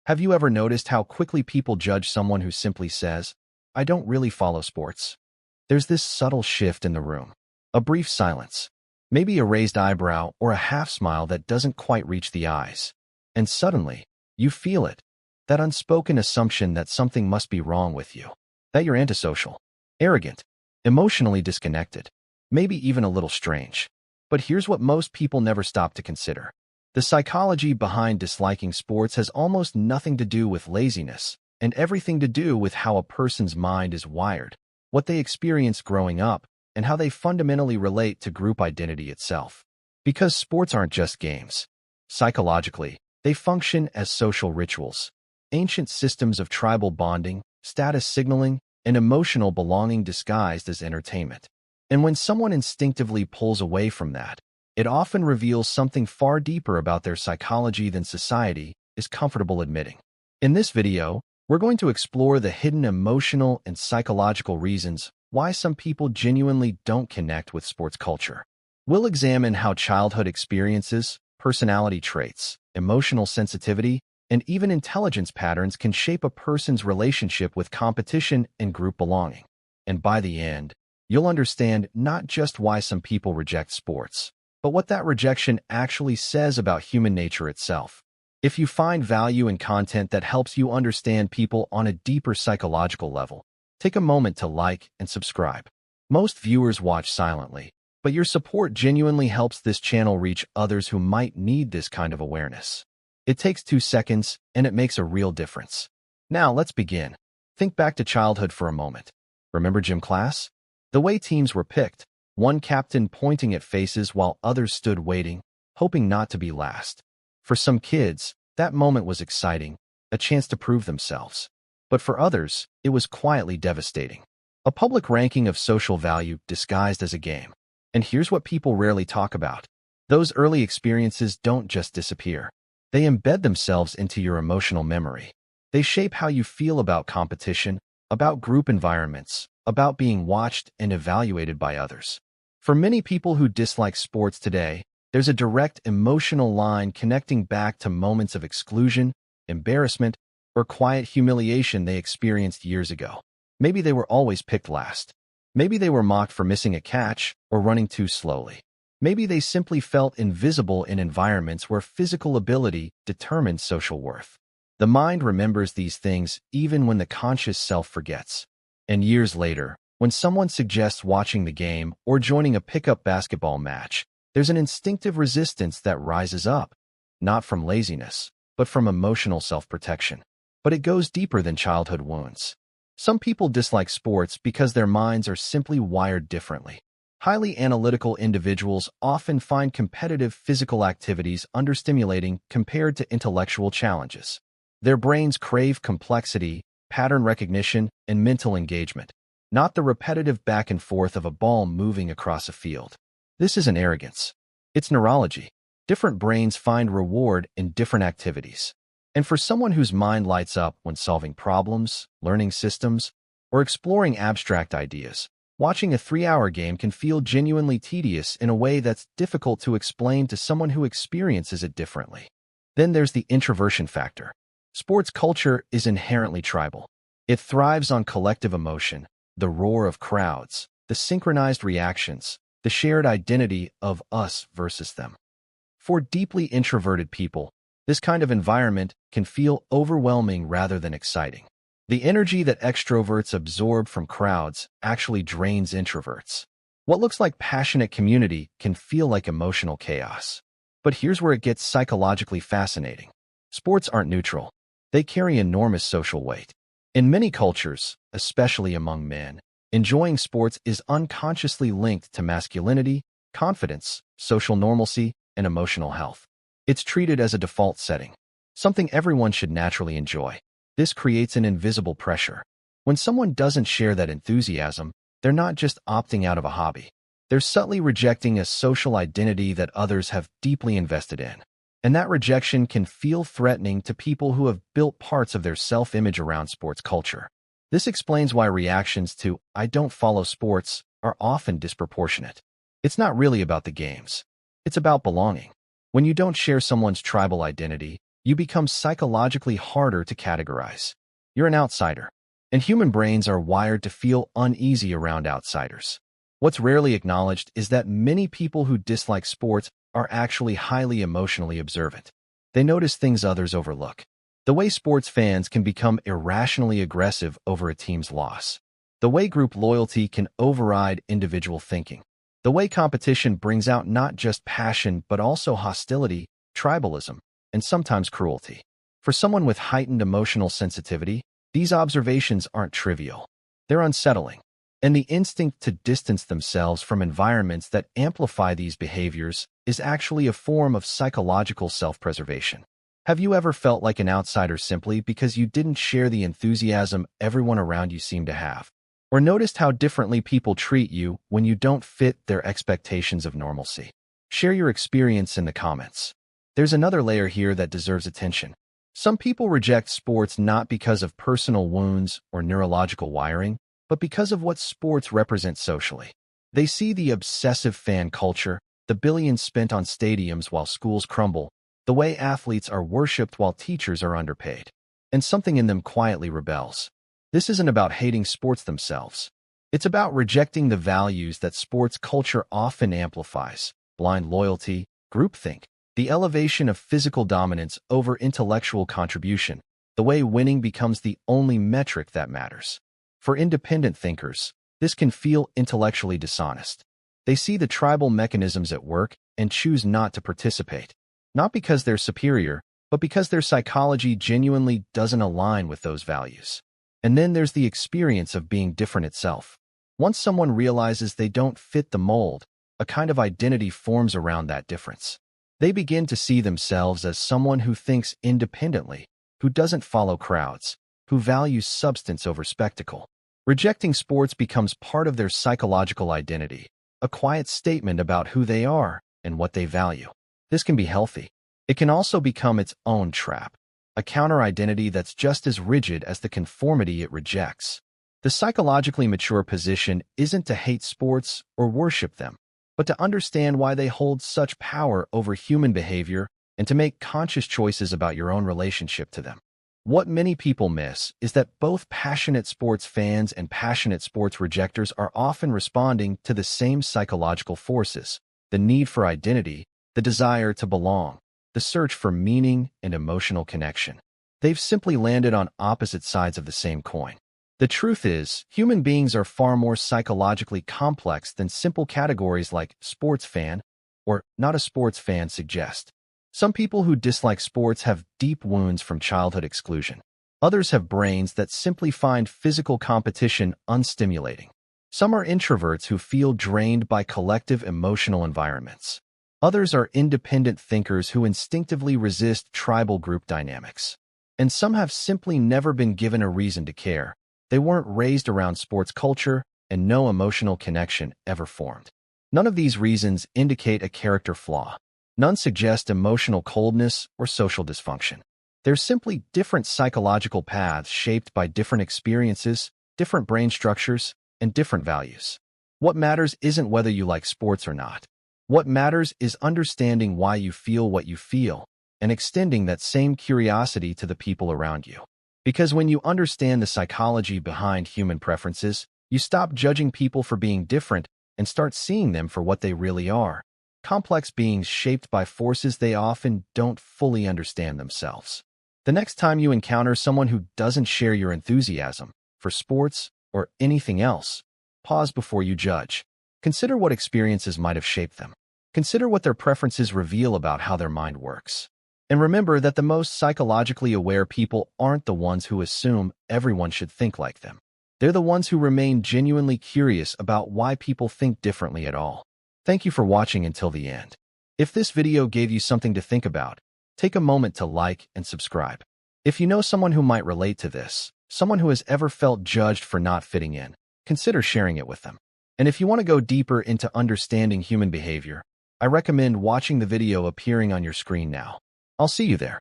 Have you ever noticed how quickly people judge someone who simply says, "I don't really follow sports"? There's this subtle shift in the room. A brief silence, maybe a raised eyebrow or a half smile that doesn't quite reach the eyes. And suddenly, you feel it. That unspoken assumption that something must be wrong with you. That you're antisocial, arrogant, emotionally disconnected, maybe even a little strange. But here's what most people never stop to consider. The psychology behind disliking sports has almost nothing to do with laziness, and everything to do with how a person's mind is wired, what they experienced growing up, and how they fundamentally relate to group identity itself. Because sports aren't just games. Psychologically, they function as social rituals, ancient systems of tribal bonding, status signaling, and emotional belonging disguised as entertainment. And when someone instinctively pulls away from that, it often reveals something far deeper about their psychology than society is comfortable admitting. In this video, we're going to explore the hidden emotional and psychological reasons why some people genuinely don't connect with sports culture. We'll examine how childhood experiences, personality traits, emotional sensitivity, and even intelligence patterns can shape a person's relationship with competition and group belonging. And by the end, you'll understand not just why some people reject sports, but what that rejection actually says about human nature itself. If you find value in content that helps you understand people on a deeper psychological level, take a moment to like and subscribe. Most viewers watch silently, but your support genuinely helps this channel reach others who might need this kind of awareness. It takes 2 seconds, and it makes a real difference. Now, let's begin. Think back to childhood for a moment. Remember gym class? The way teams were picked, one captain pointing at faces while others stood waiting, hoping not to be last. For some kids, that moment was exciting, a chance to prove themselves. But for others, it was quietly devastating. A public ranking of social value disguised as a game. And here's what people rarely talk about. Those early experiences don't just disappear. They embed themselves into your emotional memory. They shape how you feel about competition, about group environments, about being watched and evaluated by others. For many people who dislike sports today, there's a direct emotional line connecting back to moments of exclusion, embarrassment, or quiet humiliation they experienced years ago. Maybe they were always picked last. Maybe they were mocked for missing a catch or running too slowly. Maybe they simply felt invisible in environments where physical ability determined social worth. The mind remembers these things even when the conscious self forgets. And years later, when someone suggests watching the game or joining a pickup basketball match, there's an instinctive resistance that rises up, not from laziness, but from emotional self-protection. But it goes deeper than childhood wounds. Some people dislike sports because their minds are simply wired differently. Highly analytical individuals often find competitive physical activities understimulating compared to intellectual challenges. Their brains crave complexity, pattern recognition, and mental engagement, not the repetitive back and forth of a ball moving across a field. This isn't arrogance. It's neurology. Different brains find reward in different activities. And for someone whose mind lights up when solving problems, learning systems, or exploring abstract ideas, watching a 3-hour game can feel genuinely tedious in a way that's difficult to explain to someone who experiences it differently. Then there's the introversion factor. Sports culture is inherently tribal. It thrives on collective emotion, the roar of crowds, the synchronized reactions, the shared identity of us versus them. For deeply introverted people, this kind of environment can feel overwhelming rather than exciting. The energy that extroverts absorb from crowds actually drains introverts. What looks like passionate community can feel like emotional chaos. But here's where it gets psychologically fascinating. Sports aren't neutral. They carry enormous social weight. In many cultures, especially among men, enjoying sports is unconsciously linked to masculinity, confidence, social normalcy, and emotional health. It's treated as a default setting, something everyone should naturally enjoy. This creates an invisible pressure. When someone doesn't share that enthusiasm, they're not just opting out of a hobby. They're subtly rejecting a social identity that others have deeply invested in. And that rejection can feel threatening to people who have built parts of their self-image around sports culture. This explains why reactions to "I don't follow sports" are often disproportionate. It's not really about the games. It's about belonging. When you don't share someone's tribal identity, you become psychologically harder to categorize. You're an outsider, and human brains are wired to feel uneasy around outsiders. What's rarely acknowledged is that many people who dislike sports are actually highly emotionally observant. They notice things others overlook. The way sports fans can become irrationally aggressive over a team's loss. The way group loyalty can override individual thinking. The way competition brings out not just passion but also hostility, tribalism, and sometimes cruelty. For someone with heightened emotional sensitivity, these observations aren't trivial. They're unsettling. And the instinct to distance themselves from environments that amplify these behaviors is actually a form of psychological self-preservation. Have you ever felt like an outsider simply because you didn't share the enthusiasm everyone around you seemed to have? Or noticed how differently people treat you when you don't fit their expectations of normalcy? Share your experience in the comments. There's another layer here that deserves attention. Some people reject sports not because of personal wounds or neurological wiring, but because of what sports represent socially. They see the obsessive fan culture, the billions spent on stadiums while schools crumble, the way athletes are worshipped while teachers are underpaid. And something in them quietly rebels. This isn't about hating sports themselves. It's about rejecting the values that sports culture often amplifies: blind loyalty, groupthink, the elevation of physical dominance over intellectual contribution, the way winning becomes the only metric that matters. For independent thinkers, this can feel intellectually dishonest. They see the tribal mechanisms at work and choose not to participate. Not because they're superior, but because their psychology genuinely doesn't align with those values. And then there's the experience of being different itself. Once someone realizes they don't fit the mold, a kind of identity forms around that difference. They begin to see themselves as someone who thinks independently, who doesn't follow crowds, who values substance over spectacle. Rejecting sports becomes part of their psychological identity, a quiet statement about who they are and what they value. This can be healthy. It can also become its own trap, a counter-identity that's just as rigid as the conformity it rejects. The psychologically mature position isn't to hate sports or worship them, but to understand why they hold such power over human behavior and to make conscious choices about your own relationship to them. What many people miss is that both passionate sports fans and passionate sports rejectors are often responding to the same psychological forces: the need for identity, the desire to belong, the search for meaning and emotional connection. They've simply landed on opposite sides of the same coin. The truth is, human beings are far more psychologically complex than simple categories like sports fan or not a sports fan suggest. Some people who dislike sports have deep wounds from childhood exclusion. Others have brains that simply find physical competition unstimulating. Some are introverts who feel drained by collective emotional environments. Others are independent thinkers who instinctively resist tribal group dynamics. And some have simply never been given a reason to care. They weren't raised around sports culture, and no emotional connection ever formed. None of these reasons indicate a character flaw. None suggest emotional coldness or social dysfunction. They're simply different psychological paths shaped by different experiences, different brain structures, and different values. What matters isn't whether you like sports or not. What matters is understanding why you feel what you feel and extending that same curiosity to the people around you. Because when you understand the psychology behind human preferences, you stop judging people for being different and start seeing them for what they really are: complex beings shaped by forces they often don't fully understand themselves. The next time you encounter someone who doesn't share your enthusiasm for sports or anything else, pause before you judge. Consider what experiences might have shaped them. Consider what their preferences reveal about how their mind works. And remember that the most psychologically aware people aren't the ones who assume everyone should think like them. They're the ones who remain genuinely curious about why people think differently at all. Thank you for watching until the end. If this video gave you something to think about, take a moment to like and subscribe. If you know someone who might relate to this, someone who has ever felt judged for not fitting in, consider sharing it with them. And if you want to go deeper into understanding human behavior, I recommend watching the video appearing on your screen now. I'll see you there.